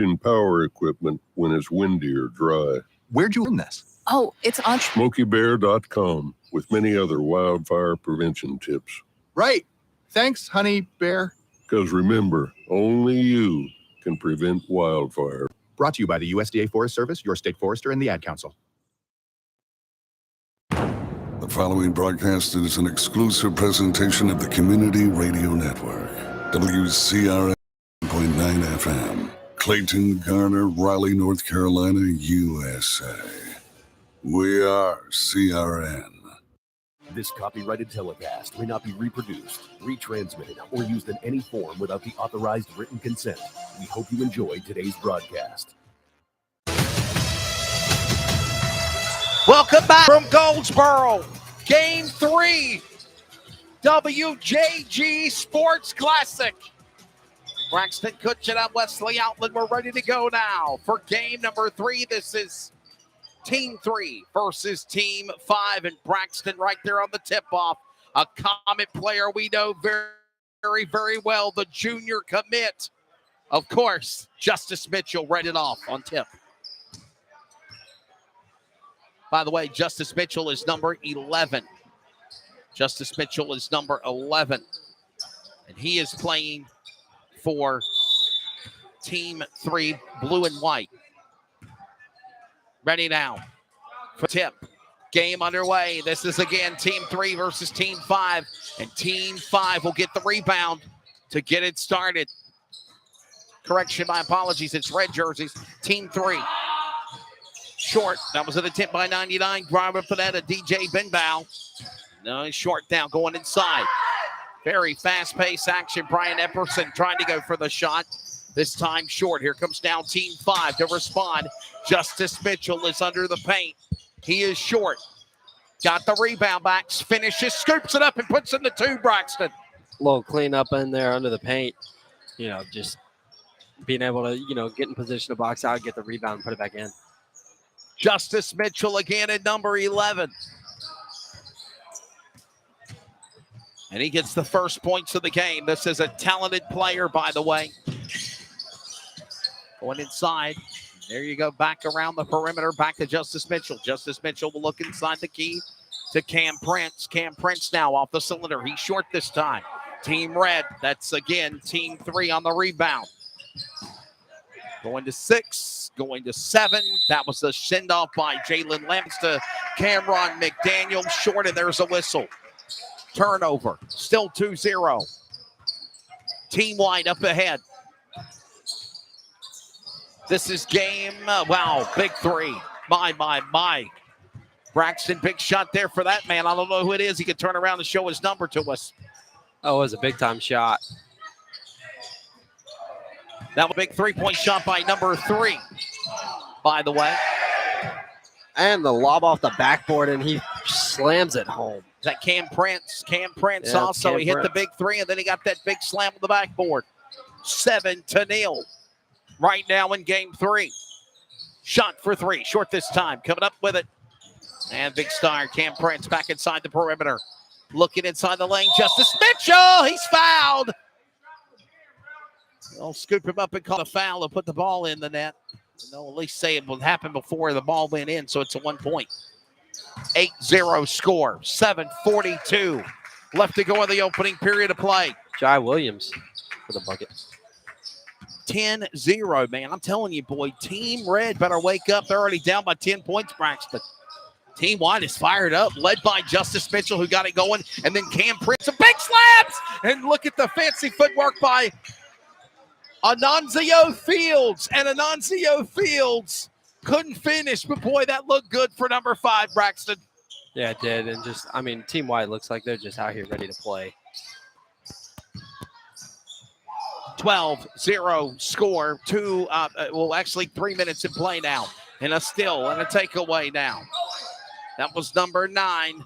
in power equipment when it's windy or dry. Where'd you learn this? Oh, it's on SmokeyBear.com with many other wildfire prevention tips. Right. Thanks, Honey Bear. Because remember, only you can prevent wildfire. Brought to you by the USDA Forest Service, your state forester, and the Ad Council. The following broadcast is an exclusive presentation of the Community Radio Network. WCRN 1.9 FM. Clayton, Garner, Raleigh, North Carolina, USA. We are CRN. This copyrighted telecast may not be reproduced, retransmitted, or used in any form without the authorized written consent. We hope you enjoy today's broadcast. Welcome back from Goldsboro. Game 3. WJG Sports Classic. Braxton Kutchin at Wesley Outland. We're ready to go now for game number 3. This is Team 3 versus Team 5, and Braxton right there on the tip-off. A Comet player we know very, very well, the junior commit. Of course, Justice Mitchell read it off on tip. By the way, Justice Mitchell is number 11. Justice Mitchell is number 11. And he is playing for Team 3, blue and white. Ready now for tip. Game underway. This is again Team 3 versus Team 5. And Team 5 will get the rebound to get it started. Correction, my apologies. It's red jerseys. Team 3. Short. That was an attempt by 99. Driver for that, DJ Benbow. No, he's short now, going inside. Very fast-paced action. Brian Epperson trying to go for the shot. This time short. Here comes now Team 5 to respond. Justice Mitchell is under the paint. He is short. Got the rebound back. Finishes, scoops it up, and puts in the 2, Braxton. A little cleanup in there under the paint. Just being able to, get in position to box out, get the rebound, and put it back in. Justice Mitchell again at number 11. And he gets the first points of the game. This is a talented player, by the way. Going inside. There you go. Back around the perimeter. Back to Justice Mitchell. Justice Mitchell will look inside the key to Cam Prince. Cam Prince now off the cylinder. He's short this time. Team Red. That's again Team 3 on the rebound. Going to 6. Going to 7. That was the send-off by Jalen Lamps to Cameron McDaniel. Short, and there's a whistle. Turnover. Still 2-0. Team wide up ahead. This is game, big 3. My. Braxton, big shot there for that man. I don't know who it is. He could turn around and show his number to us. Oh, it was a big-time shot. That was a big 3-point shot by number 3, by the way. And the lob off the backboard, and he slams it home. Is that Cam Prince? Cam Prince Yeah, also. Cam He hit Prince. the big 3, and then he got that big slam on the backboard. 7-0. Right now in game 3. Shot for 3. Short this time. Coming up with it. And big star, Cam Prince back inside the perimeter. Looking inside the lane. Justice Mitchell. He's fouled. They'll scoop him up and call a foul and put the ball in the net. And they'll at least say it would happen before the ball went in, so it's a 1 point. 8-0 score. 7:42 left to go in the opening period of play. Jai Williams for the bucket. 10-0, man. I'm telling you, boy, Team Red better wake up. They're already down by 10 points, Braxton. Team White is fired up, led by Justice Mitchell, who got it going, and then Cam Prince. A big slabs! And look at the fancy footwork by Ananzio Fields. And Ananzio Fields couldn't finish, but boy, that looked good for number 5, Braxton. Yeah, it did. And Team White looks like they're just out here ready to play. 12-0 score. 3 minutes in play now. And a steal and a takeaway now. That was number 9,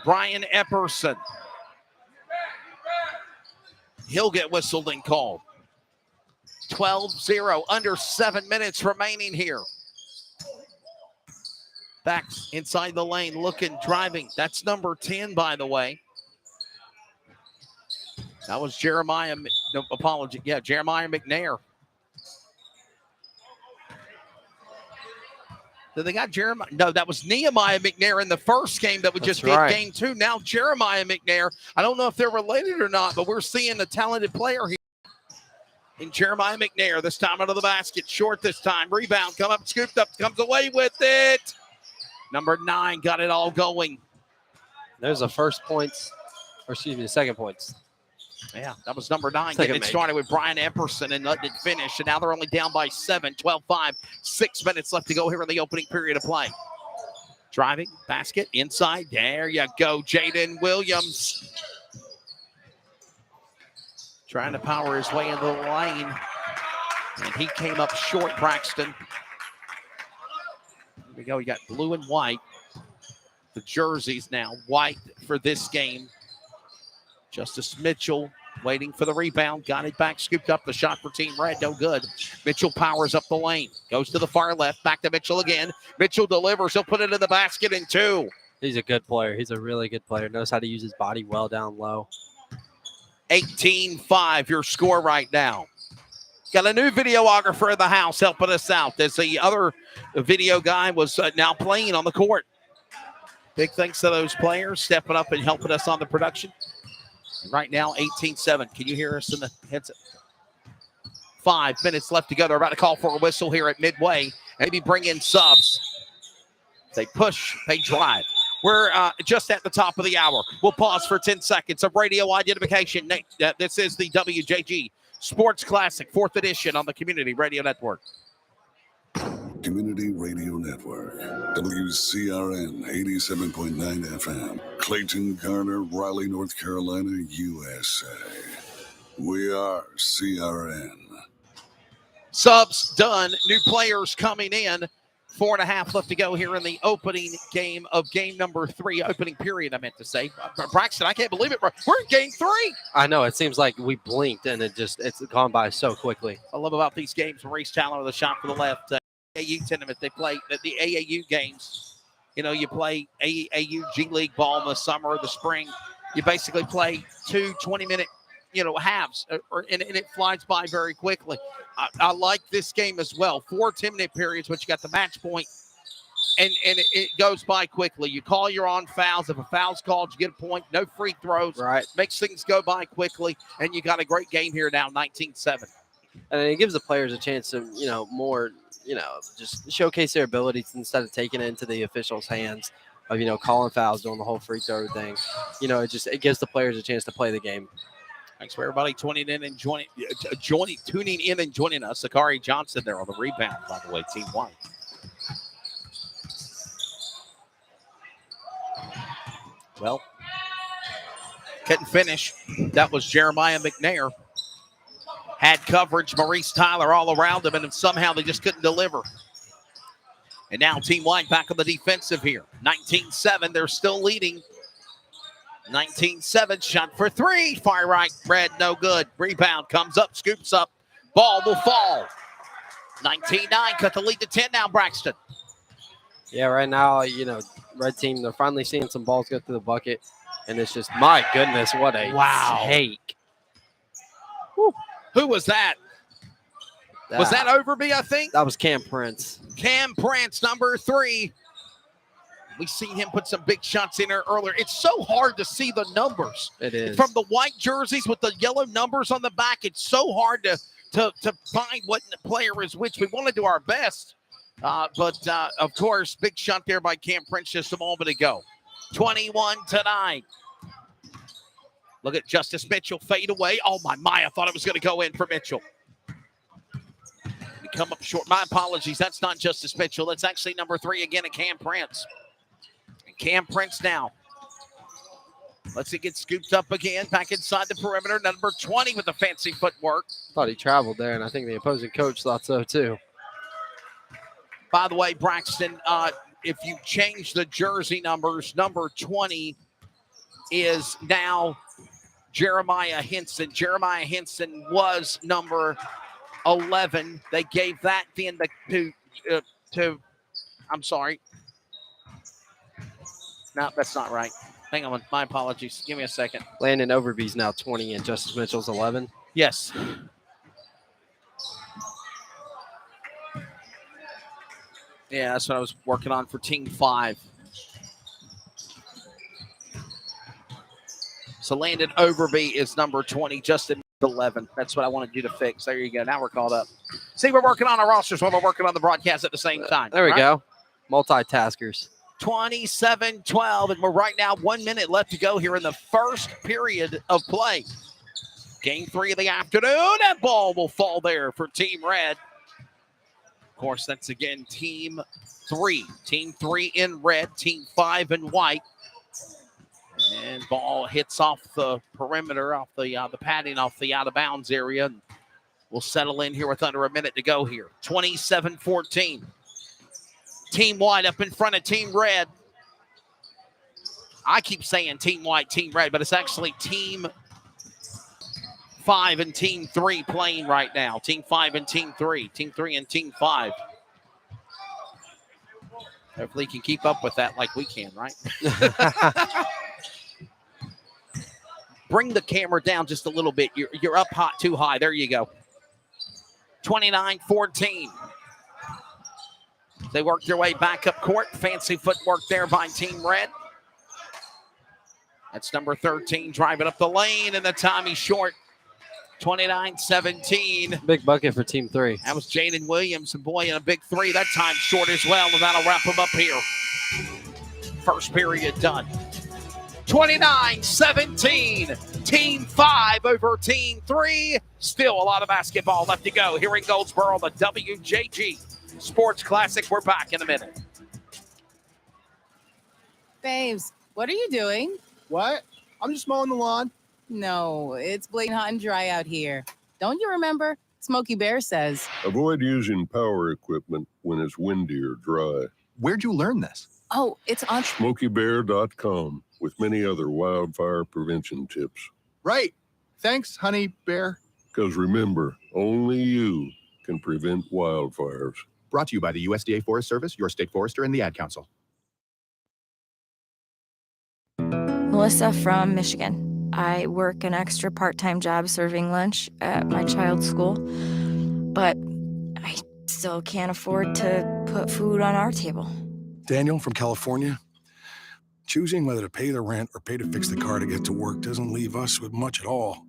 Brian Epperson. He'll get whistled and called. 12-0, under 7 minutes remaining here. Back inside the lane, looking, driving. That's number 10, by the way. That was Jeremiah. No, apology. Yeah, Jeremiah McNair. So they got Jeremiah. No, that was Nehemiah McNair in the first game that we just did. Game 2. Now Jeremiah McNair. I don't know if they're related or not, but we're seeing a talented player here. In Jeremiah McNair, this time out of the basket. Short this time. Rebound. Come up, scooped up, comes away with it. Number 9 got it all going. There's a second points. Yeah, that was number 9. Second Getting it started with Brian Epperson and letting it finish. And now they're only down by 7, 12-5. 6 minutes left to go here in the opening period of play. Driving, basket, inside. There you go, Jaden Williams. Trying to power his way into the lane. And he came up short, Braxton. Here we go, you got blue and white. The jerseys now, white for this game. Justice Mitchell waiting for the rebound. Got it back, scooped up the shot for Team Red. No good. Mitchell powers up the lane. Goes to the far left. Back to Mitchell again. Mitchell delivers. He'll put it in the basket in 2. He's a good player. He's a really good player. Knows how to use his body well down low. 18-5 your score right now. Got a new videographer in the house helping us out. As the other video guy was now playing on the court. Big thanks to those players stepping up and helping us on the production. Right now, 18-7. Can you hear us in the headset? 5 minutes left to go. They're about to call for a whistle here at midway. Maybe bring in subs. They push, they drive. We're just at the top of the hour. We'll pause for 10 seconds of radio identification. This is the WJG Sports Classic, 4th edition on the Community Radio Network. Community Radio Network, WCRN 87.9 FM, Clayton, Garner, Raleigh, North Carolina, USA. We are CRN. Subs done. New players coming in. 4.5 left to go here in the opening game of game number 3. Opening period, I meant to say. Braxton, I can't believe it. We're in game 3. I know. It seems like we blinked and it's gone by so quickly. I love about these games. Maurice Talon with the shot for the left. AAU tournament, they play the AAU games. You know, you play AAU G League ball in the summer or the spring. You basically play 2 20-minute, halves, and it flies by very quickly. I like this game as well. 4 10-minute periods, but you got the match point, and it goes by quickly. You call your on fouls. If a foul's called, you get a point. No free throws. Right. Makes things go by quickly, and you got a great game here now, 19-7. And it gives the players a chance to, more, just showcase their abilities instead of taking it into the officials' hands of, calling fouls, doing the whole free throw thing. It gives the players a chance to play the game. Thanks for everybody tuning in and joining us. Sakari Johnson there on the rebound, by the way, Team 1. Well, couldn't finish. That was Jeremiah McNair. Had coverage, Maurice Tyler all around him, and somehow they just couldn't deliver. And now Team White back on the defensive here. 19-7, they're still leading. 19-7, shot for 3. Far right, Red, no good. Rebound comes up, scoops up. Ball will fall. 19-9, cut the lead to 10 now, Braxton. Yeah, right now, red team, they're finally seeing some balls go through the bucket. And it's just, my goodness, what a take. Woo. Who was that? Was that Overby, I think? That was Cam Prince. Cam Prince, number 3. We seen him put some big shots in there earlier. It's so hard to see the numbers. It is. From the white jerseys with the yellow numbers on the back, it's so hard to find what player is which. We want to do our best. But of course, big shot there by Cam Prince just a moment ago. 21-9. Look at Justice Mitchell fade away. Oh, my, I thought it was going to go in for Mitchell. Come up short. My apologies. That's not Justice Mitchell. That's actually number 3 again at Cam Prince. And Cam Prince now. Let's get scooped up again. Back inside the perimeter. Number 20 with the fancy footwork. Thought he traveled there, and I think the opposing coach thought so too. By the way, Braxton, if you change the jersey numbers, number 20 is now Jeremiah Henson. Jeremiah Henson was number 11. They gave that then to I'm sorry. No, that's not right. Hang on. My apologies. Give me a second. Landon Overby's now 20 and Justice Mitchell's 11. Yes. Yeah, that's what I was working on for Team 5. So Landon Overby is number 20, Justin 11. That's what I wanted you to fix. There you go. Now we're caught up. See, we're working on our rosters while we're working on the broadcast at the same time. There we go. Multitaskers. 27-12, and we're right now 1 minute left to go here in the first period of play. Game 3 of the afternoon, and ball will fall there for Team Red. Of course, that's again Team 3. Team 3 in red, Team 5 in white. And ball hits off the perimeter, off the padding, off the out-of-bounds area. And we'll settle in here with under a minute to go here. 27-14. Team White up in front of Team Red. I keep saying Team White, Team Red, but it's actually Team 5 and Team 3 playing right now. Team 5 and Team 3. Team 3 and Team 5. Hopefully you can keep up with that like we can, right? Bring the camera down just a little bit. You're up hot, too high. There you go. 29-14. They work their way back up court. Fancy footwork there by Team Red. That's number 13 driving up the lane, and the time he's short. 29-17. Big bucket for Team 3. That was Jaden Williams, and boy, in a big 3. That time short as well, and that'll wrap him up here. First period done. 29-17. Team 5 over Team 3. Still a lot of basketball left to go here in Goldsboro, the WJG Sports Classic. We're back in a minute. Babes, what are you doing? What? I'm just mowing the lawn. No, it's blatant hot and dry out here. Don't you remember? Smokey Bear says. Avoid using power equipment when it's windy or dry. Where'd you learn this? Oh, it's on. SmokeyBear.com with many other wildfire prevention tips. Right. Thanks, honey bear. Because remember, only you can prevent wildfires. Brought to you by the USDA Forest Service, your state forester, and the Ad Council. Melissa from Michigan. I work an extra part-time job serving lunch at my child's school, but I still can't afford to put food on our table. Daniel from California. Choosing whether to pay the rent or pay to fix the car to get to work doesn't leave us with much at all.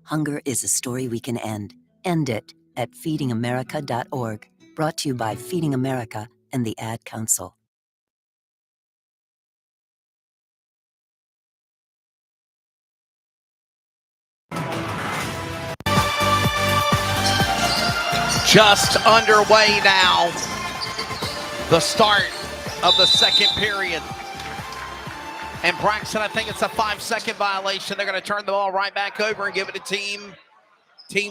Hunger is a story we can end. End it at feedingamerica.org. Brought to you by Feeding America and the Ad Council. Just underway now. The start of the second period. And Braxton, I think it's a 5-second violation. They're going to turn the ball right back over and give it to Team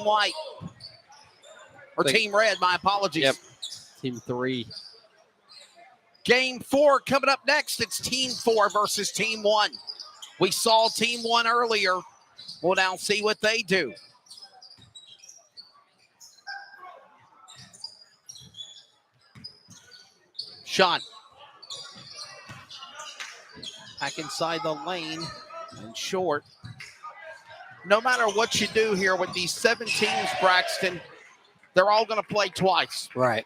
White. Or Team Red, my apologies. Yep. Team 3. Game 4 coming up next. It's Team 4 versus Team 1. We saw Team 1 earlier. We'll now see what they do. Shot. Back inside the lane and short. No matter what you do here with these 7 teams, Braxton, they're all going to play twice. Right.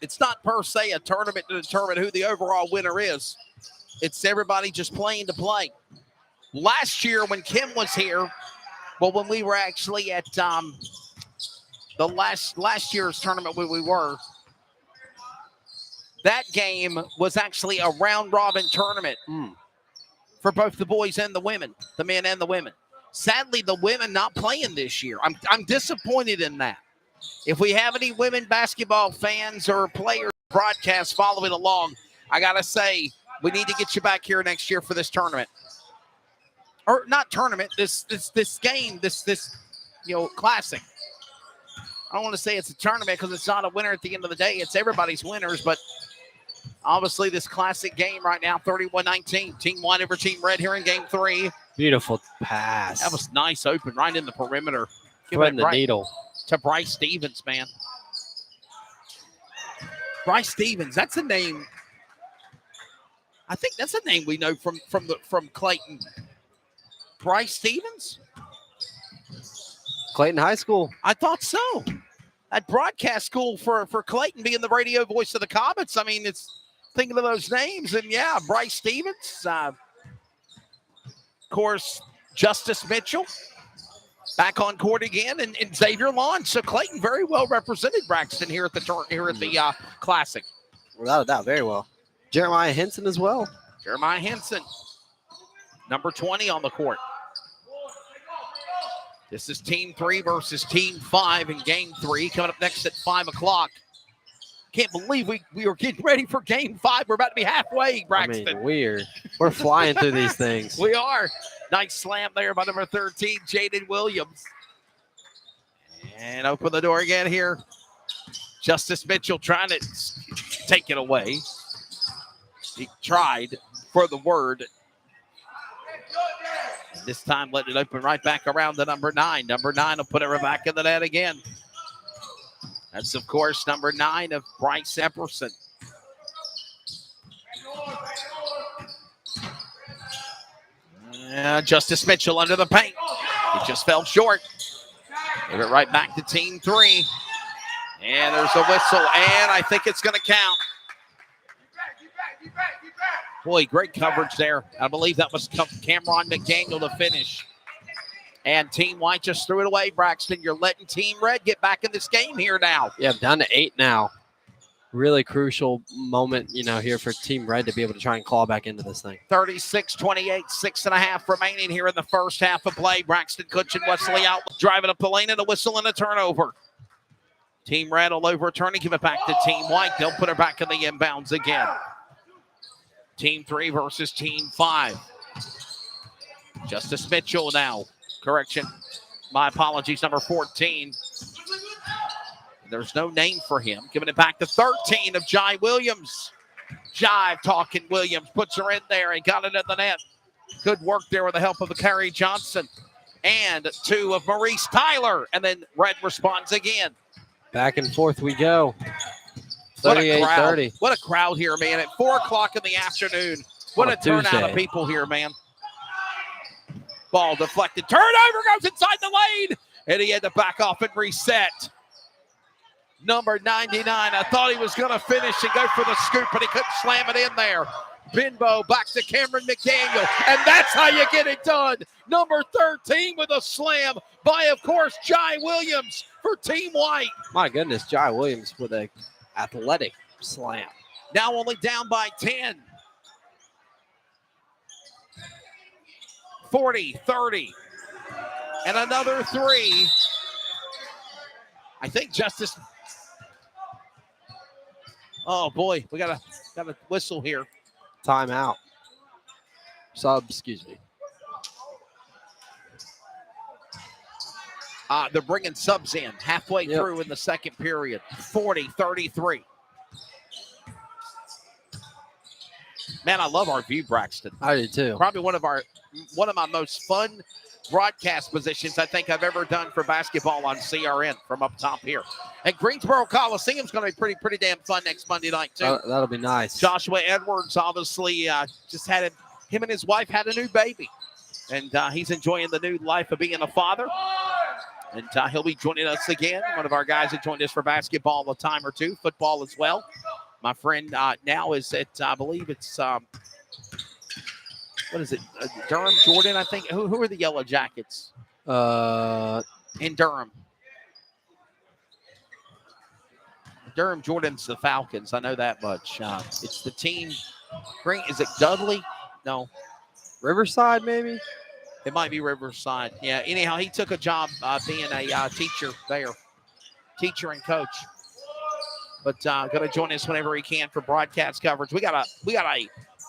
It's not per se a tournament to determine who the overall winner is. It's everybody just playing to play. Last year when Kim was here, well, when we were actually at the last year's tournament where we were, that game was actually a round-robin tournament for both the boys and the women, the men and the women. Sadly, the women not playing this year. I'm disappointed in that. If we have any women basketball fans or players broadcasts following along, I got to say, we need to get you back here next year for this tournament. Or not tournament, this game, this classic. I don't want to say it's a tournament because it's not a winner at the end of the day. It's everybody's winners, but obviously this classic game right now, 31-19. Team 1 over Team Red here in Game 3. Beautiful pass. That was nice open right in the perimeter. Threading the needle. To Bryce Stevens, man. Bryce Stevens, that's a name. I think that's a name we know from Clayton. Bryce Stevens? Clayton High School. I thought so. At broadcast school for Clayton being the radio voice of the Comets. I mean, it's thinking of those names. And, yeah, Bryce Stevens. Of course, Justice Mitchell back on court again, and Xavier Lawn. So Clayton very well represented, Braxton, here at the Classic. Without a doubt, very well. Jeremiah Henson as well. Jeremiah Henson, number 20 on the court. This is Team 3 versus Team 5 in Game 3. Coming up next at 5 o'clock. Can't believe we were getting ready for Game 5. We're about to be halfway, Braxton. I mean, we're flying through these things. We are. Nice slam there by number 13, Jaden Williams. And open the door again here. Justice Mitchell trying to take it away. He tried for the word. This time letting it open right back around to number 9. Number 9 will put it back in the net again. That's, of course, number 9 of Bryce Epperson. Justice Mitchell under the paint. He just fell short. Give it right back to Team 3. And there's a whistle, and I think it's going to count. Boy, great coverage there. I believe that was Cameron McDaniel to finish. And Team White just threw it away, Braxton. You're letting Team Red get back in this game here now. Yeah, down to 8 now. Really crucial moment, here for Team Red to be able to try and claw back into this thing. 36-28, 6.5 remaining here in the first half of play. Braxton Kutch and Wesley out, driving up the lane, and a whistle and a turnover. Team Red will overturn and give it back to Team White. They'll put it back in the inbounds again. Team 3 versus Team 5. Justice Mitchell now. Correction. My apologies, number 14. There's no name for him. Giving it back to 13 of Jai Williams. Jive talking Williams. Puts her in there and got it in the net. Good work there with the help of the Carrie Johnson. And 2 of Maurice Tyler. And then Red responds again. Back and forth we go. 38-30. What a crowd here, man. At 4 o'clock in the afternoon. What a turnout of people here, man. Ball deflected. Turnover goes inside the lane. And he had to back off and reset. Number 99. I thought he was going to finish and go for the scoop, but he couldn't slam it in there. Binbo back to Cameron McDaniel. And that's how you get it done. Number 13 with a slam by, of course, Jai Williams for Team White. My goodness, Jai Williams with an athletic slam. Now only down by 10. 40-30. And another 3. I think Justice. Oh boy, we got a whistle here. Timeout. Excuse me. They're bringing subs in halfway through in the second period. 40-33. Man, I love our view, Braxton. I do too. Probably one of my most fun broadcast positions I think I've ever done for basketball on CRN from up top here. And Greensboro Coliseum's going to be pretty damn fun next Monday night too. That'll be nice. Joshua Edwards obviously just him and his wife had a new baby. And he's enjoying the new life of being a father. And he'll be joining us again. One of our guys that joined us for basketball a time or two, football as well. My friend now is at, I believe it's, what is it? Durham, Jordan, I think. Who are the Yellow Jackets? In Durham. Durham, Jordan's the Falcons. I know that much. It's the team. Green. Is it Dudley? No. Riverside, maybe? It might be Riverside. Yeah. Anyhow, he took a job being a teacher there. Teacher and coach. But going to join us whenever he can for broadcast coverage. We got a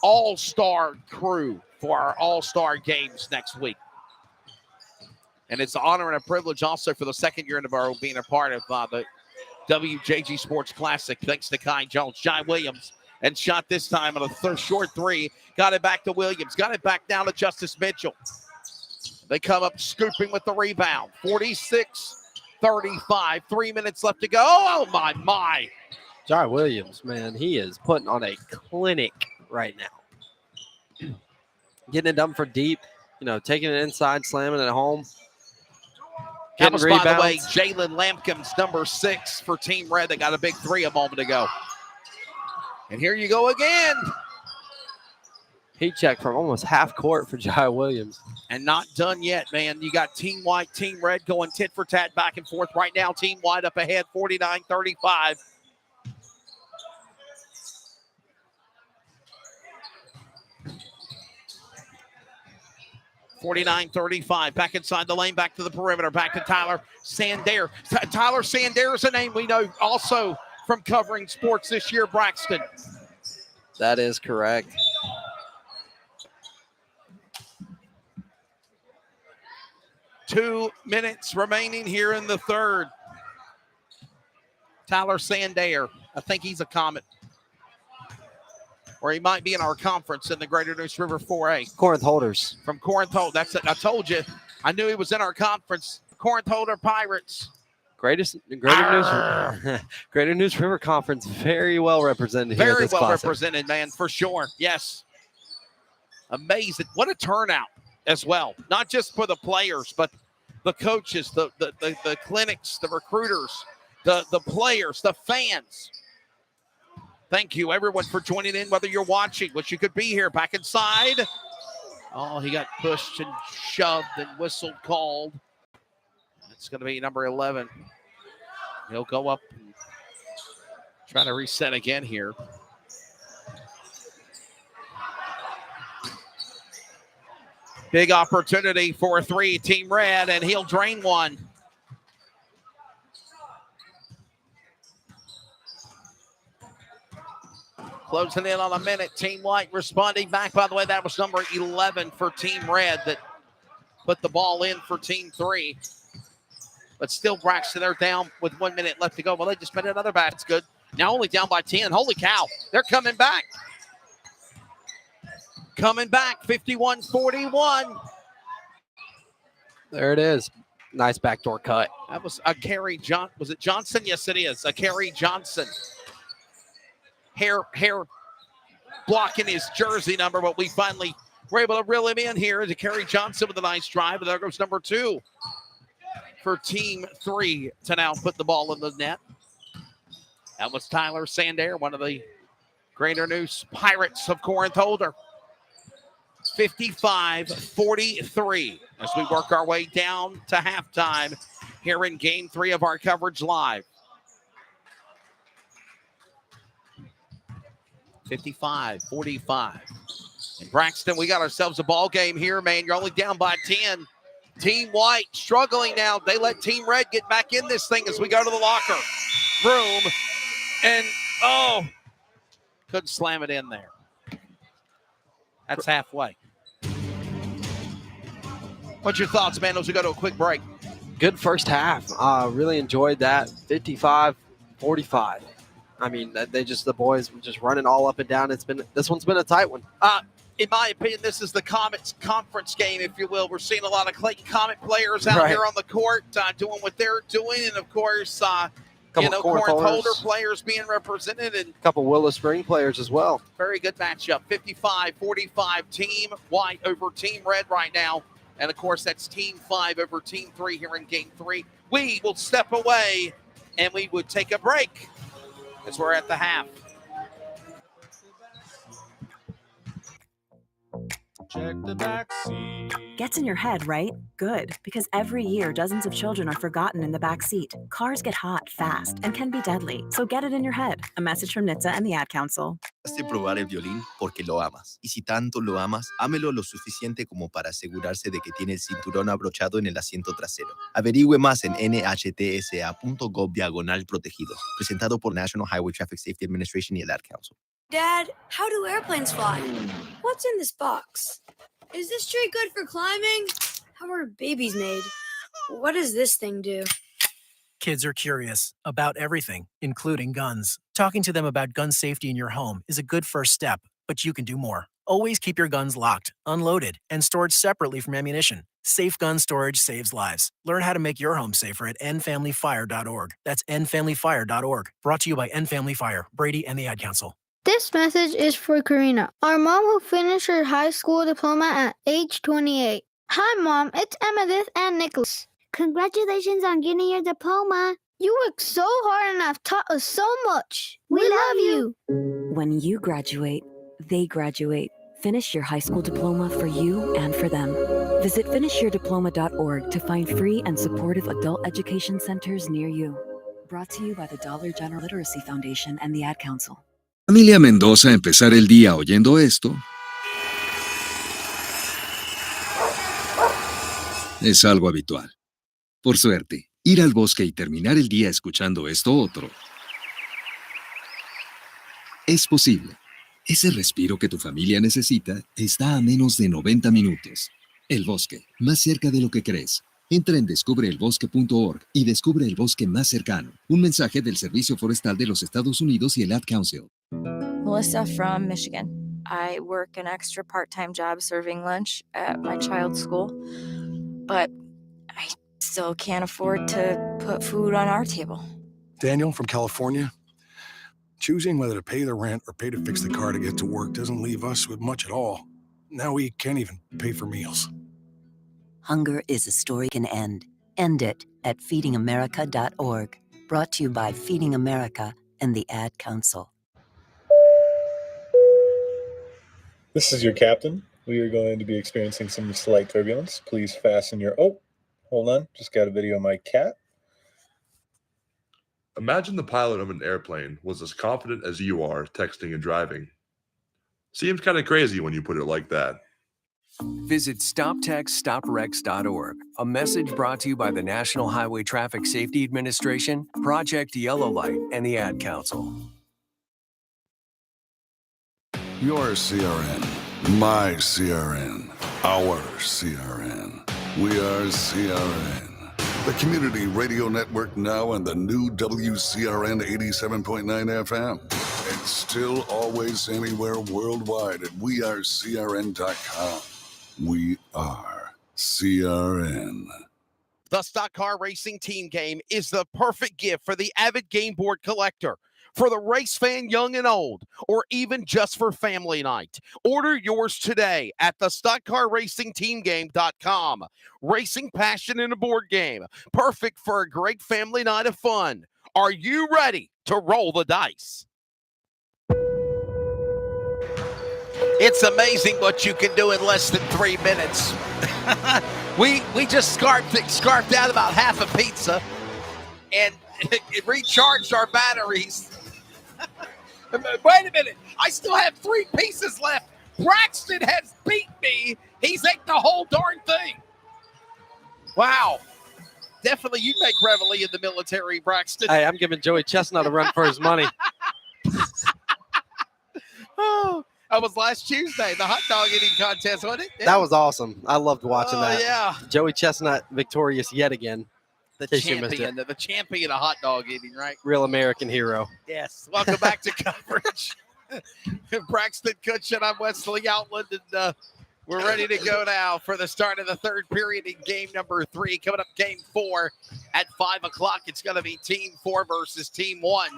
all-star crew for our all-star games next week. And it's an honor and a privilege also for the second year in a row being a part of the WJG Sports Classic. Thanks to Kai Jones. Jai Williams and shot this time on a short 3. Got it back to Williams. Got it back down to Justice Mitchell. They come up scooping with the rebound. 46-35. 3 minutes left to go. Oh, my. Jai Williams, man, he is putting on a clinic right now. getting it done for deep, taking it inside, slamming it home. That was, by the way, rebounds. Jalen Lampkin's number 6 for Team Red. They got a big 3 a moment ago. And here you go again. Heat check from almost half court for Jai Williams. And not done yet, man. You got Team White, Team Red going tit for tat back and forth. Right now, Team White up ahead, 49-35. Back inside the lane, back to the perimeter, back to Tyler Sandair. Tyler Sandair is a name we know also from covering sports this year, Braxton. That is correct. Two minutes remaining here in the third. Tyler Sandair, I think he's a Comet. Or he might be in our conference in the Greater Neuse River 4A. Corinth Holders. From Corinth Holder. That's it. I told you. I knew he was in our conference. Corinth Holder Pirates. Greater Neuse River Conference, very well represented here. Very well represented, man, for sure. Yes. Amazing. What a turnout as well. Not just for the players, but the coaches, the clinics, the recruiters, the players, the fans. Thank you, everyone, for joining in, whether you're watching. Wish you could be here. Back inside. Oh, he got pushed and shoved and whistled called. It's going to be number 11. He'll go up and try to reset again here. Big opportunity for a 3, Team Red, and he'll drain one. Closing in on a minute. Team White responding back. By the way, that was number 11 for Team Red that put the ball in for Team 3. But still, Braxton, they're down with 1 minute left to go. Well, they just made another bat. It's good. Now only down by 10. Holy cow. They're coming back. Coming back, 51-41. There it is. Nice backdoor cut. That was a Kerry Johnson. Was it Johnson? Yes, it is. A Kerry Johnson. Hair blocking his jersey number, but we finally were able to reel him in here. To Kerry Johnson with a nice drive. And there goes number 2 for Team 3 to now put the ball in the net. That was Tyler Sandair, one of the Greater Neuse Pirates of Corinth Holder. 55-43 as we work our way down to halftime here in Game 3 of our coverage live. 55-45. And Braxton, we got ourselves a ball game here, man. You're only down by 10. Team White struggling now. They let Team Red get back in this thing as we go to the locker room. And, couldn't slam it in there. That's halfway. What's your thoughts, man, as we go to a quick break? Good first half. Really enjoyed that. 55-45. I mean, the boys were just running all up and down. This one's been a tight one. In my opinion, this is the Comets conference game, if you will. We're seeing a lot of Clayton Comet players out here on the court doing what they're doing. And, of course, Corinth Holder players being represented. And a couple Willow Spring players as well. Very good matchup. 55-45, Team White over Team Red right now. And, of course, that's Team 5 over Team 3 here in Game 3. We will step away, and we would take a break as we're at the half. Check the back seat. Gets in your head, right? Good, because every year dozens of children are forgotten in the back seat. Cars get hot fast and can be deadly, so get it in your head. A message from NHTSA and the Ad Council. De probar el violín porque lo amas. Y si tanto lo amas, ámelo lo suficiente como para asegurarse de que tiene el cinturón abrochado en el asiento trasero. Averigüe más en nhtsa.gov/protegido. Presentado por National Highway Traffic Safety Administration y el Ad Council. Dad, how do airplanes fly? What's in this box? Is this tree good for climbing? How are babies made? What does this thing do? Kids are curious about everything, including guns. Talking to them about gun safety in your home is a good first step, but you can do more. Always keep your guns locked, unloaded, and stored separately from ammunition. Safe gun storage saves lives. Learn how to make your home safer at endfamilyfire.org. That's endfamilyfire.org. Brought to you by End Family Fire, Brady, and the Ad Council. This message is for Karina, our mom who finished her high school diploma at age 28. Hi, Mom. It's Emmettith and Nicholas. Congratulations on getting your diploma. You worked so hard and have taught us so much. We love you. When you graduate, they graduate. Finish your high school diploma for you and for them. Visit finishyourdiploma.org to find free and supportive adult education centers near you. Brought to you by the Dollar General Literacy Foundation and the Ad Council. Familia Mendoza empezar el día oyendo esto es algo habitual. Por suerte, ir al bosque y terminar el día escuchando esto otro es posible. Ese respiro que tu familia necesita está a menos de 90 minutos. El bosque, más cerca de lo que crees. Entra en descubreelbosque.org y descubre el bosque más cercano. Un mensaje del Servicio Forestal de los Estados Unidos y el Ad Council. Melissa from Michigan. I work an extra part-time job serving lunch at my child's school, but I still can't afford to put food on our table. Daniel from California. Choosing whether to pay the rent or pay to fix the car to get to work doesn't leave us with much at all. Now we can't even pay for meals. Hunger is a story can end. End it at feedingamerica.org. Brought to you by Feeding America and the Ad Council. This is your captain. We are going to be experiencing some slight turbulence. Please fasten your... Oh, hold on. Just got a video of my cat. Imagine the pilot of an airplane was as confident as you are texting and driving. Seems kind of crazy when you put it like that. Visit StopTextStopWrecks.org. A message brought to you by the National Highway Traffic Safety Administration, Project Yellow Light, and the Ad Council. Your CRN, my CRN, our CRN. We are CRN. The Community Radio Network now and the new WCRN 87.9 FM. And still always anywhere worldwide at wearecrn.com. We are CRN. The Stock Car Racing Team Game is the perfect gift for the avid game board collector, for the race fan young and old, or even just for family night. Order yours today at the StockCarRacingTeamGame.com. Racing passion in a board game, perfect for a great family night of fun. Are you ready to roll the dice? It's amazing what you can do in less than 3 minutes. we just scarfed out about half a pizza and it recharged our batteries. Wait a minute. I still have 3 pieces left. Braxton has beat me. He's ate the whole darn thing. Wow. Definitely you make reveille in the military, Braxton. Hey, I'm giving Joey Chestnut a run for his money. Oh, that was last Tuesday, the hot dog eating contest, wasn't it? Yeah. That was awesome. I loved watching that. Yeah. Joey Chestnut victorious yet again. The champion of hot dog eating, right? Real American hero. Yes. Welcome back to coverage. Braxton Kutch, I'm Wesley Outland, and we're ready to go now for the start of the third period in game number 3. Coming up game 4 at 5 o'clock. It's going to be Team 4 versus Team 1.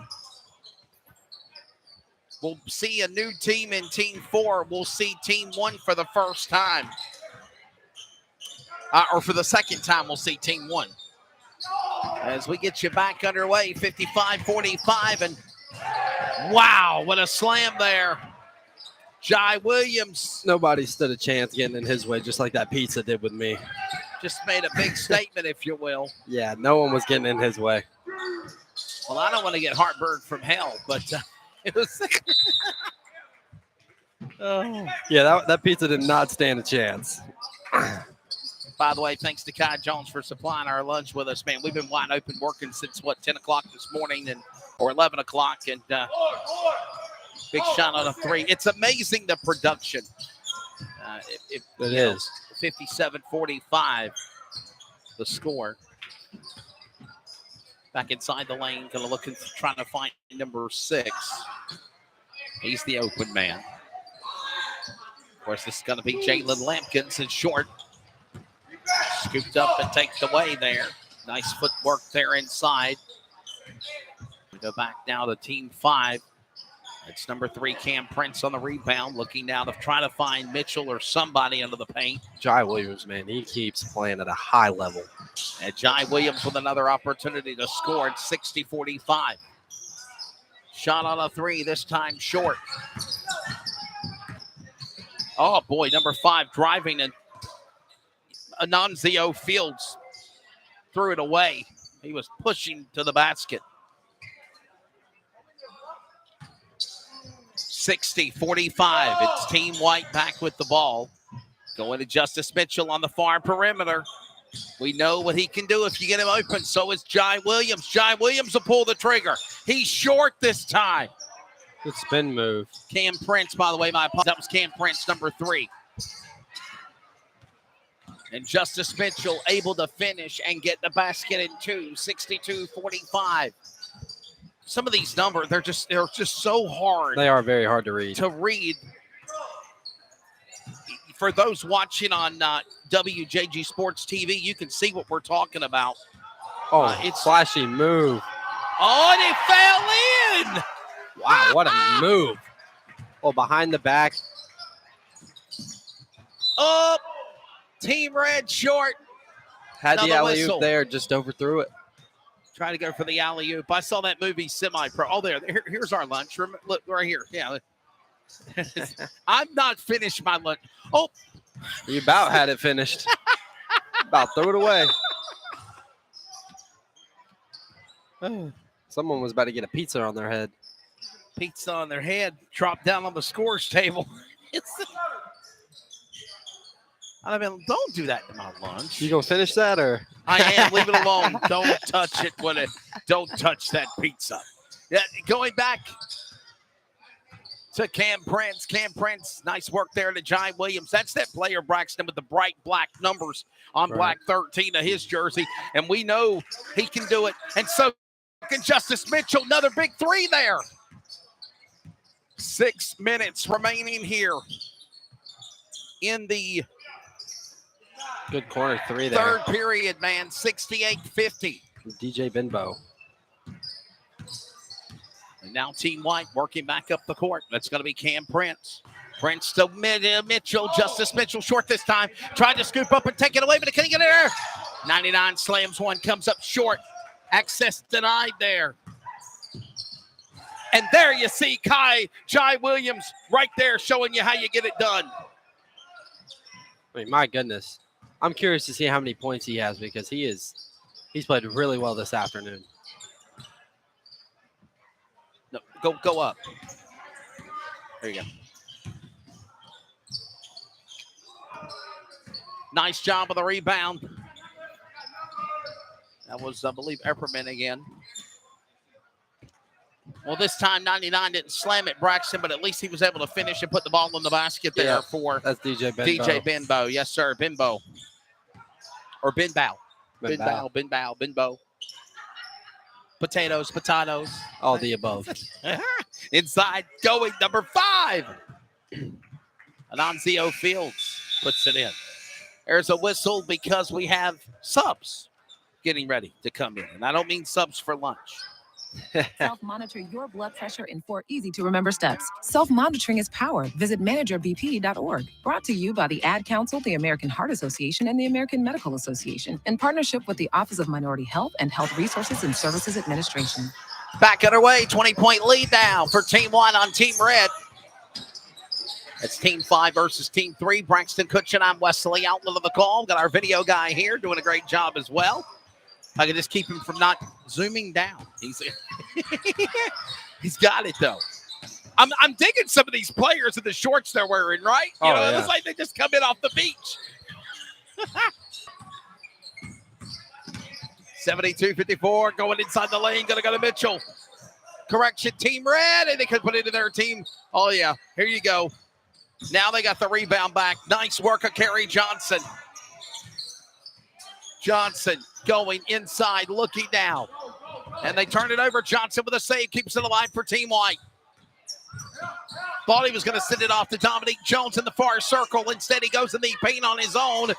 We'll see a new team in Team 4. We'll see Team 1 for the first time. Or for the second time, we'll see Team 1. As we get you back underway, 55-45, and wow, what a slam there. Jai Williams. Nobody stood a chance getting in his way, just like that pizza did with me. Just made a big statement, if you will. Yeah, no one was getting in his way. Well, I don't want to get heartburn from hell, but it was... Oh. Yeah, that pizza did not stand a chance. By the way, thanks to Kai Jones for supplying our lunch with us, man. We've been wide open working since, 10 o'clock this morning or 11 o'clock. And big shot on a 3. It's amazing the production. It is. 57-45, the score. Back inside the lane, going to look and trying to find number 6. He's the open man. Of course, this is going to be Jalen Lampkins in short. Scooped up and takes away there. Nice footwork there inside. We go back now to Team 5. It's number 3, Cam Prince on the rebound, looking now to try to find Mitchell or somebody under the paint. Jai Williams, man, he keeps playing at a high level. And Jai Williams with another opportunity to score at 60-45. Shot on a 3, this time short. Oh, boy, number 5 driving, and Ananzio Fields threw it away. He was pushing to the basket. 60-45. It's Team White back with the ball. Going to Justice Mitchell on the far perimeter. We know what he can do if you get him open. So is Jai Williams. Jai Williams will pull the trigger. He's short this time. Good spin move. Cam Prince, by the way, my apologies. That was Cam Prince, number 3. And Justice Mitchell able to finish and get the basket in 2, 62-45. Some of these numbers, they're just so hard. They are very hard to read. For those watching on WJG Sports TV, you can see what we're talking about. Oh, it's flashy move. Oh, and he fell in. Wow, what a move. Oh, behind the back. Up. Team Red short. Had the Another alley-oop whistle. there, just overthrew it. Try to go for the alley-oop. I saw that movie Semi-Pro. Oh, here's our lunch. Look, right here. Yeah. I'm not finished my lunch. Oh. You about had it finished. About threw it away. Someone was about to get a pizza on their head. Pizza on their head. Dropped down on the scores table. I mean, don't do that to my lunch. You gonna finish that or? I am. Leave it alone. Don't touch it. Don't touch that pizza. Yeah, going back to Cam Prince. Cam Prince, nice work there to Jai Williams. That's that player, Braxton, with the bright black numbers on black 13 of his jersey. And we know he can do it. And so can Justice Mitchell. Another big 3 there. 6 minutes remaining here in the good corner 3 there. Third period, man. 68-50. DJ Benbow. And now Team White working back up the court. That's going to be Cam Prince. Prince to Mitchell. Justice Mitchell short this time. Tried to scoop up and take it away, but he couldn't get it there. 99 slams one, comes up short. Access denied there. And there you see Jai Williams right there showing you how you get it done. I mean, my goodness. I'm curious to see how many points he has because he's played really well this afternoon. No, go up. There you go. Nice job of the rebound. That was, I believe, Epperman again. Well, this time 99 didn't slam it, Braxton, but at least he was able to finish and put the ball in the basket there for that's DJ Benbow. DJ Benbow. Yes, sir, Benbow. Or Benbow. Benbow. Potatoes. All the above. Inside going, number 5. Ananzio Fields puts it in. There's a whistle because we have subs getting ready to come in. And I don't mean subs for lunch. Self-monitor your blood pressure in 4 easy-to-remember steps. Self-monitoring is power. Visit managerbp.org. Brought to you by the Ad Council, the American Heart Association, and the American Medical Association, in partnership with the Office of Minority Health and Health Resources and Services Administration. Back underway, 20-point lead now for Team 1 on Team Red. It's Team 5 versus Team 3. Braxton Kutchin, I'm Wesley, outlet of the call. Got our video guy here doing a great job as well. I can just keep him from not zooming down. He's got it though. I'm digging some of these players in the shorts they're wearing, right? You know, it looks like they just come in off the beach. 72-54, going inside the lane, gonna go to Mitchell. Correction, Team Red, and they could put it in their team. Oh yeah, here you go. Now they got the rebound back. Nice work of Kerry Johnson. Johnson going inside, looking down. And they turn it over. Johnson with a save, keeps it alive for Team White. Thought he was going to send it off to Dominique Jones in the far circle. Instead, he goes in the paint on his own.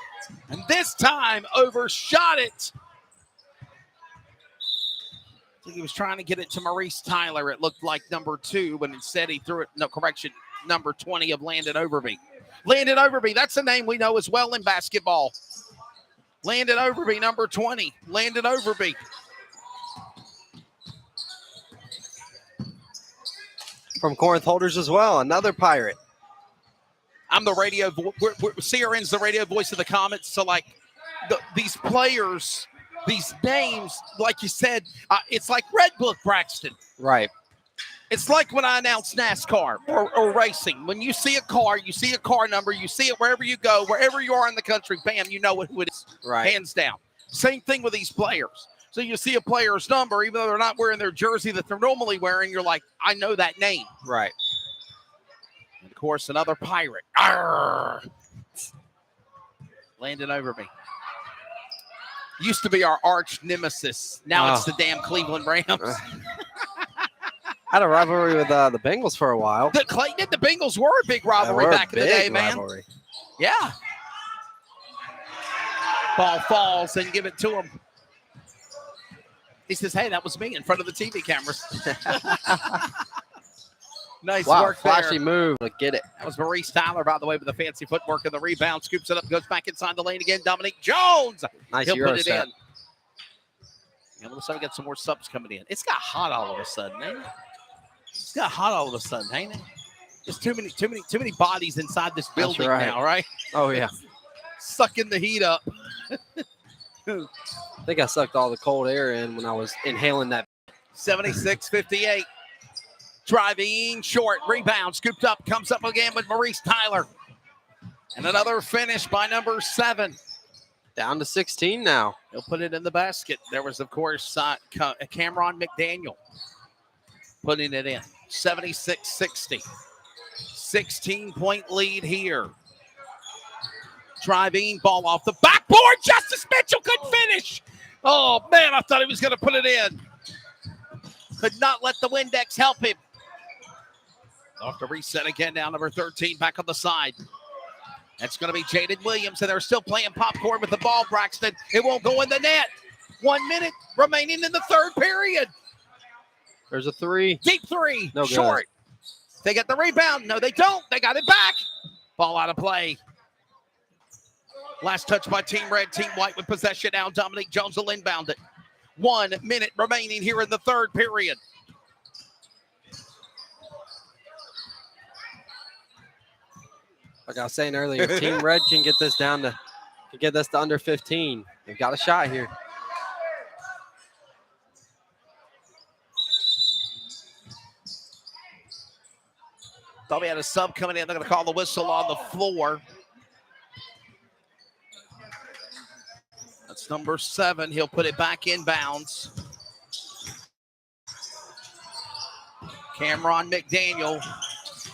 And this time, overshot it. He was trying to get it to Maurice Tyler. It looked like number 2, but instead he threw it, no, correction, number 20 of Landon Overby. Landon Overby, that's a name we know as well in basketball. Landon Overby, number 20. Landon Overby. From Corinth Holders as well, another Pirate. I'm the radio, CRN's the radio voice of the Comets. So, like, these players, these names, like you said, it's like Red Book, Braxton. Right. It's like when I announce NASCAR or racing. When you see a car, you see a car number, you see it wherever you go, wherever you are in the country, bam, you know who it is. Right. Hands down. Same thing with these players. So you see a player's number, even though they're not wearing their jersey that they're normally wearing, you're like, I know that name. Right. And of course, another Pirate. Arr! Landon Overby. Used to be our arch nemesis. Now it's the damn Cleveland Rams. Had a rivalry with the Bengals for a while. The Bengals were a big rivalry back in the day, man. Rivalry. Yeah. Ball falls and give it to him. He says, hey, that was me in front of the TV cameras. Nice work there. Flashy move. Look, get it. That was Maurice Tyler, by the way, with the fancy footwork and the rebound. Scoops it up, goes back inside the lane again. Dominique Jones. Nice He'll Euro put it set. in. And all of a sudden, we got some more subs coming in. It's got hot all of a sudden, ain't it? It's got hot all of a sudden, ain't it? There's too many bodies inside this building now, right? Oh, yeah. Sucking the heat up. I think I sucked all the cold air in when I was inhaling that. 76-58. Driving short, rebound, scooped up, comes up again with Maurice Tyler. And another finish by number 7. Down to 16 now. He'll put it in the basket. There was, of course, Cameron McDaniel putting it in. 76-60. 16-point lead here. Driving, ball off the backboard. Justice Mitchell couldn't finish. Oh, man, I thought he was going to put it in. Could not let the Windex help him. Off to reset again now, number 13 back on the side. That's going to be Jaden Williams, and they're still playing popcorn with the ball, Braxton. It won't go in the net. 1 minute remaining in the third period. There's a 3. Deep 3. No short. good. They get the rebound. No, they don't. They got it back. Ball out of play. Last touch by Team Red. Team White with possession now. Dominique Jones will inbound it. 1 minute remaining here in the third period. Like I was saying earlier, Team Red can get this to under 15. They've got a shot here. Thought we had a sub coming in. They're going to call the whistle on the floor. That's number 7. He'll put it back in bounds. Cameron McDaniel.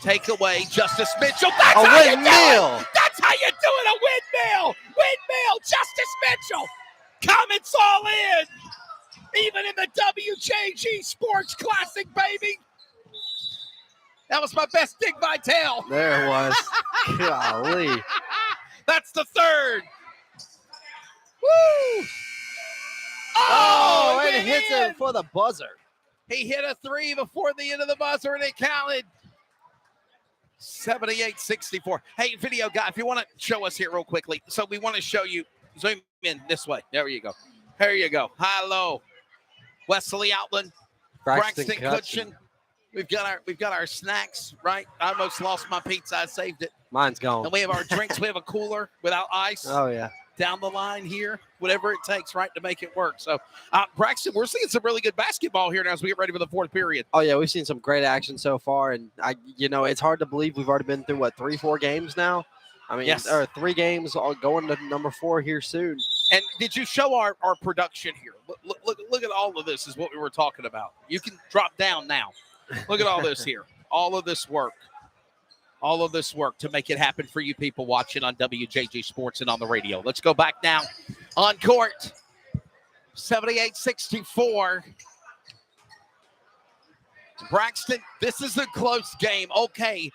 Take away Justice Mitchell. That's A how you do windmill. it. That's how you do it. A windmill. Windmill. Justice Mitchell. Comments all in. Even in the WJG Sports Classic, baby. That was my best dig by tail. There it was. Golly. That's the third. Woo! Oh, and it hits it for the buzzer. He hit a 3 before the end of the buzzer, and it counted. 78-64. Hey, video guy, if you want to show us here real quickly. So we want to show you. Zoom in this way. There you go. There you go. High-low. Wesley Outland. Braxton Kutchin. We've got our snacks, right? I almost lost my pizza. I saved it. Mine's gone. And we have our drinks. We have a cooler without ice. Oh, yeah. Down the line here, whatever it takes, right, to make it work. So, Braxton, we're seeing some really good basketball here now as we get ready for the fourth period. Oh, yeah, we've seen some great action so far. And, it's hard to believe we've already been through, 3-4 games now? I mean, yes. Or 3 games going to number 4 here soon. And did you show our production here? Look at all of this is what we were talking about. You can drop down now. Look at all this here. All of this work. All of this work to make it happen for you people watching on WJG Sports and on the radio. Let's go back now on court. 78-64. Braxton, this is a close game. Okay,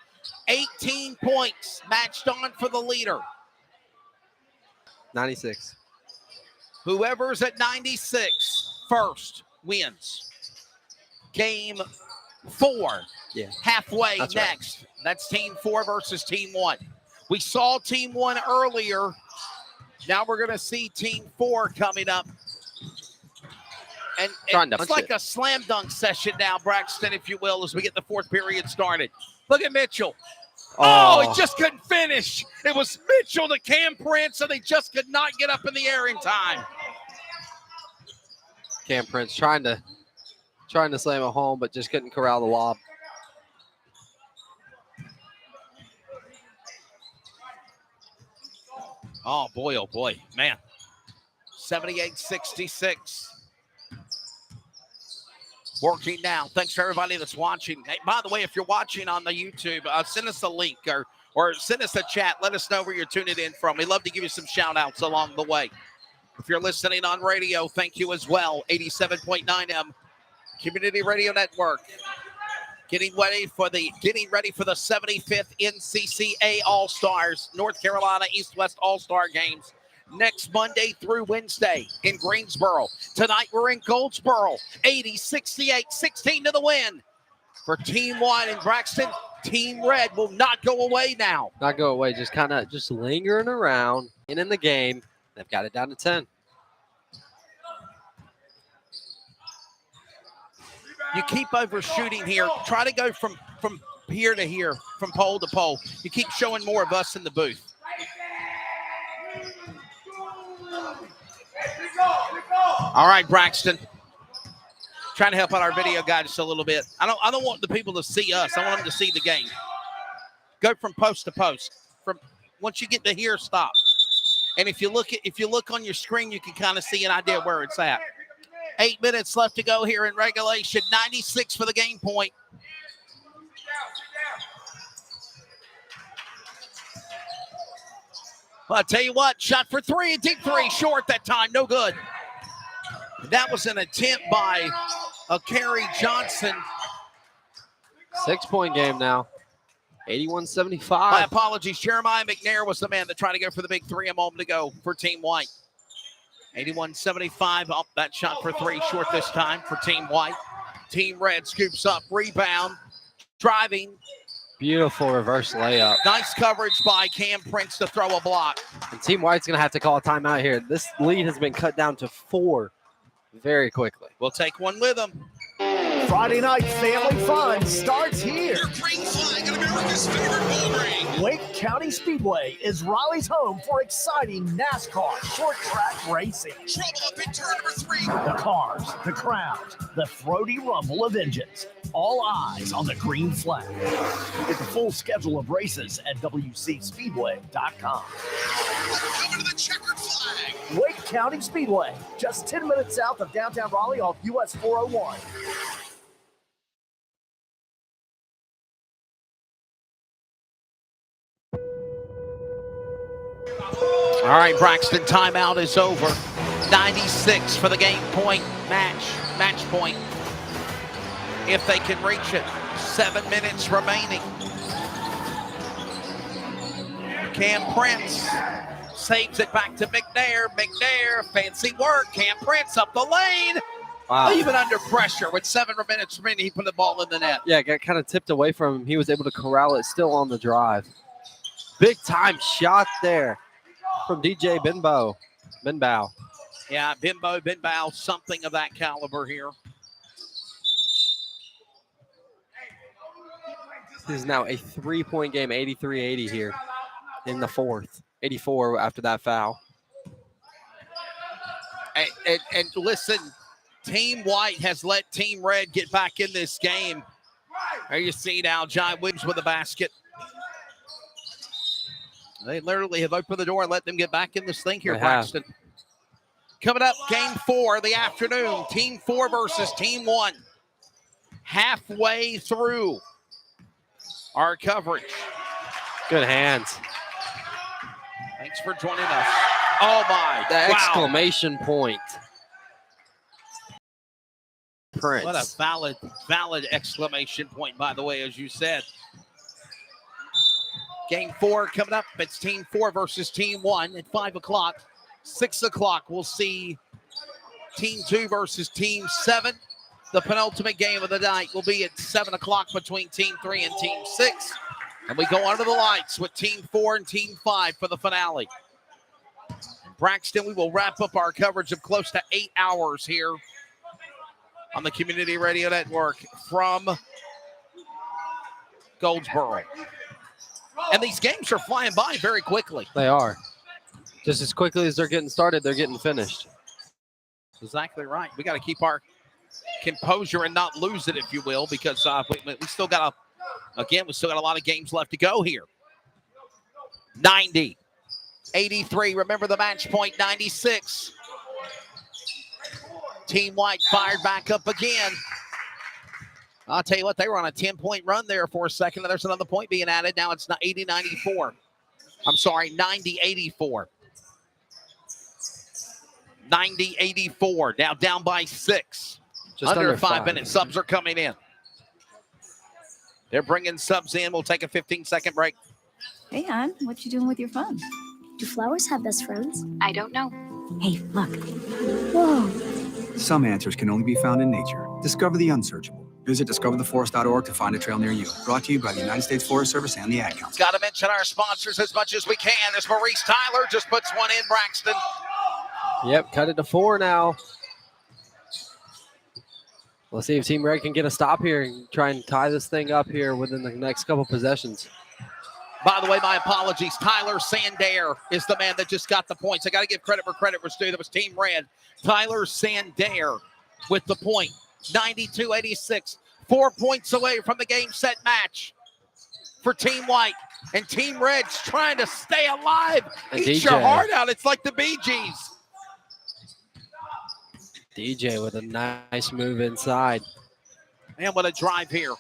18 points matched on for the leader. 96. Whoever's at 96 first wins. Game 4. Yeah. Halfway That's right. next. That's Team 4 versus Team 1. We saw Team 1 earlier. Now we're going to see Team 4 coming up. And it's like a slam dunk session now, Braxton, if you will, as we get the fourth period started. Look at Mitchell. Oh, he just couldn't finish. It was Mitchell to Cam Prince, and they just could not get up in the air in time. Cam Prince trying to slam it home, but just couldn't corral the lob. Oh, boy, man. 78-66. Working now. Thanks for everybody that's watching. Hey, by the way, if you're watching on the YouTube, send us a link or send us a chat. Let us know where you're tuning in from. We'd love to give you some shout outs along the way. If you're listening on radio, thank you as well. 87.9 M Community Radio Network. Getting ready for the 75th NCCA All-Stars, North Carolina East-West All-Star Games. Next Monday through Wednesday in Greensboro. Tonight we're in Goldsboro. 80-68, 16 to the win for Team 1 in Braxton. Team Red will not go away now. Not go away, just lingering around and in the game. They've got it down to 10. You keep overshooting here. Try to go from here to here, from pole to pole. You keep showing more of us in the booth. All right, Braxton. Trying to help out our video guy just a little bit. I don't want the people to see us. I want them to see the game. Go from post to post. From once you get to here, stop. And if you look on your screen, you can kind of see an idea where it's at. 8 minutes left to go here in regulation. 96 for the game point. Well, I'll tell you what, shot for three, a deep three, short that time, no good. That was an attempt by Kerry Johnson. 6-point game now. 81-75. My apologies. Jeremiah McNair was the man that tried to go for the big three a moment ago for Team White. 81-75. Oh, that shot for three, short this time for Team White. Team Red scoops up, rebound, driving. Beautiful reverse layup. Nice coverage by Cam Prince to throw a block. And Team White's going to have to call a timeout here. This lead has been cut down to 4 very quickly. We'll take one with them. Friday night family fun starts here. Your green flag in America's favorite bull ring. Wake County Speedway is Raleigh's home for exciting NASCAR short track racing. Trouble up in turn number 3. The cars, the crowds, the throaty rumble of engines. All eyes on the green flag. Get the full schedule of races at WCSpeedway.com. Welcome to the checkered flag. Wake County Speedway, just 10 minutes south of downtown Raleigh off US 401. All right, Braxton, timeout is over. 96 for the game point, match point. If they can reach it, 7 minutes remaining. Cam Prince saves it back to McNair. McNair, fancy work. Cam Prince up the lane. Wow. Even under pressure with 7 minutes remaining, he put the ball in the net. Yeah, got kind of tipped away from him. He was able to corral it still on the drive. Big time shot there from DJ Benbow. Yeah, Benbow, something of that caliber here. This is now a 3-point game, 83-80 here in the fourth. 84 after that foul. And listen, Team White has let Team Red get back in this game. There you see now, John Williams with a basket. They literally have opened the door and let them get back in this thing here, Braxton. Coming up, game 4 of the afternoon. Team 4 versus Team 1. Halfway through our coverage. Good hands. Thanks for joining us. Oh, my. The exclamation point. Prince. What a valid exclamation point, by the way, as you said. Game 4 coming up. It's Team 4 versus Team 1 at 5 o'clock. 6 o'clock, we'll see Team 2 versus Team 7. The penultimate game of the night will be at 7 o'clock between Team 3 and Team 6. And we go under the lights with Team 4 and Team 5 for the finale. In Braxton, we will wrap up our coverage of close to 8 hours here on the Community Radio Network from Goldsboro. And these games are flying by very quickly. They are. Just as quickly as they're getting started, they're getting finished. That's exactly right. We got to keep our composure and not lose it, if you will, because we still got we still got a lot of games left to go here. 90, 83. Remember the match point, 96. Team White fired back up again. I'll tell you what, they were on a 10-point run there for a second. There's another point being added. Now it's 80-94. I'm sorry, 90-84. 90-84. Now down by 6. Just under under 5 5 minutes. Subs are coming in. They're bringing subs in. We'll take a 15-second break. Hey, hon, what you doing with your phone? Do flowers have best friends? I don't know. Hey, look. Whoa. Some answers can only be found in nature. Discover the unsearchable. Visit discovertheforest.org to find a trail near you. Brought to you by the United States Forest Service and the Ad Council. Got to mention our sponsors as much as we can. As Maurice Tyler just puts one in Braxton. Yep, cut it to 4 now. Let's see if Team Red can get a stop here and try and tie this thing up here within the next couple possessions. By the way, my apologies. Tyler Sandair is the man that just got the points. I got to give credit where credit was due. That was Team Red. Tyler Sandair with the point. 92-86. 4 points away from the game set match for Team White. And Team Red's trying to stay alive. And Eat DJ. your heart out. It's like the Bee Gees. DJ with a nice move inside. And what a drive here.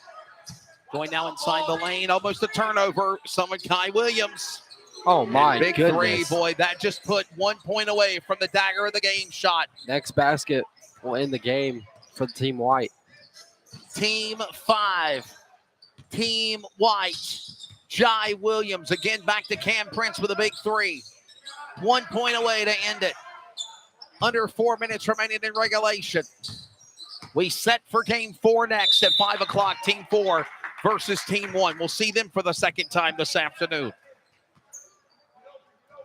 Going now inside the lane. Almost a turnover. Someone, Kai Williams. Oh, my and big goodness. 3, boy. That just put 1 point away from the dagger of the game shot. Next basket will end the game for the Team White. Team 5. Team White. Jai Williams. Again, back to Cam Prince with a big 3. 1 point away to end it. Under 4 minutes remaining in regulation. We set for game 4 next at 5 o'clock. Team 4 versus Team 1. We'll see them for the second time this afternoon.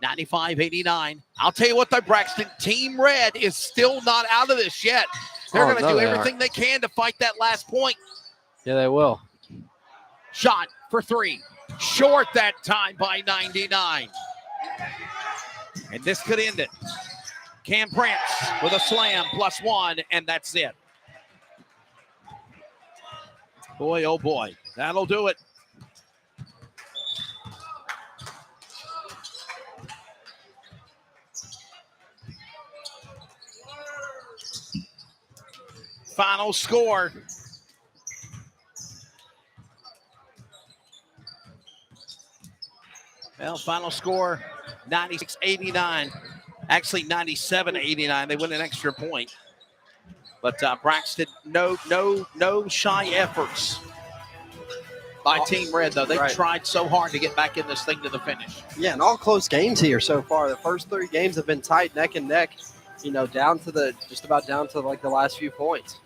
95-89. I'll tell you what, though, Braxton, Team Red is still not out of this yet. They're going to do everything they can to fight that last point. Yeah, they will. Shot for 3. Short that time by 99. And this could end it. Cam Prince with a slam, +1, and that's it. Boy, oh boy, that'll do it. Final score. Well, final score, 96-89. Actually, 97-89. They win an extra point. But Braxton, no shy efforts by Team Red, though. They've tried so hard to get back in this thing to the finish. Yeah, and all close games here so far. The first 3 games have been tight, neck and neck, down to just about down to like the last few points.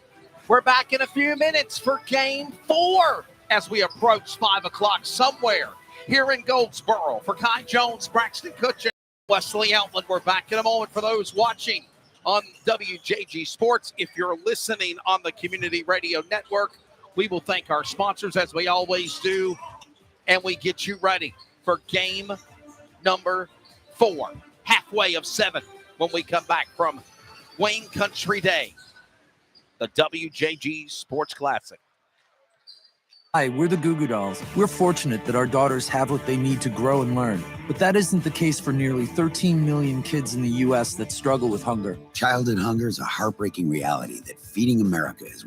We're back in a few minutes for game 4 as we approach 5 o'clock somewhere here in Goldsboro. For Kai Jones, Braxton Kutcher, Wesley Outland, we're back in a moment for those watching on WJG Sports. If you're listening on the Community Radio Network, we will thank our sponsors as we always do, and we get you ready for game number 4, halfway of 7, when we come back from Wayne Country Day, the WJG Sports Classic. Hi, we're the Goo Goo Dolls. We're fortunate that our daughters have what they need to grow and learn. But that isn't the case for nearly 13 million kids in the U.S. that struggle with hunger. Childhood hunger is a heartbreaking reality that Feeding America is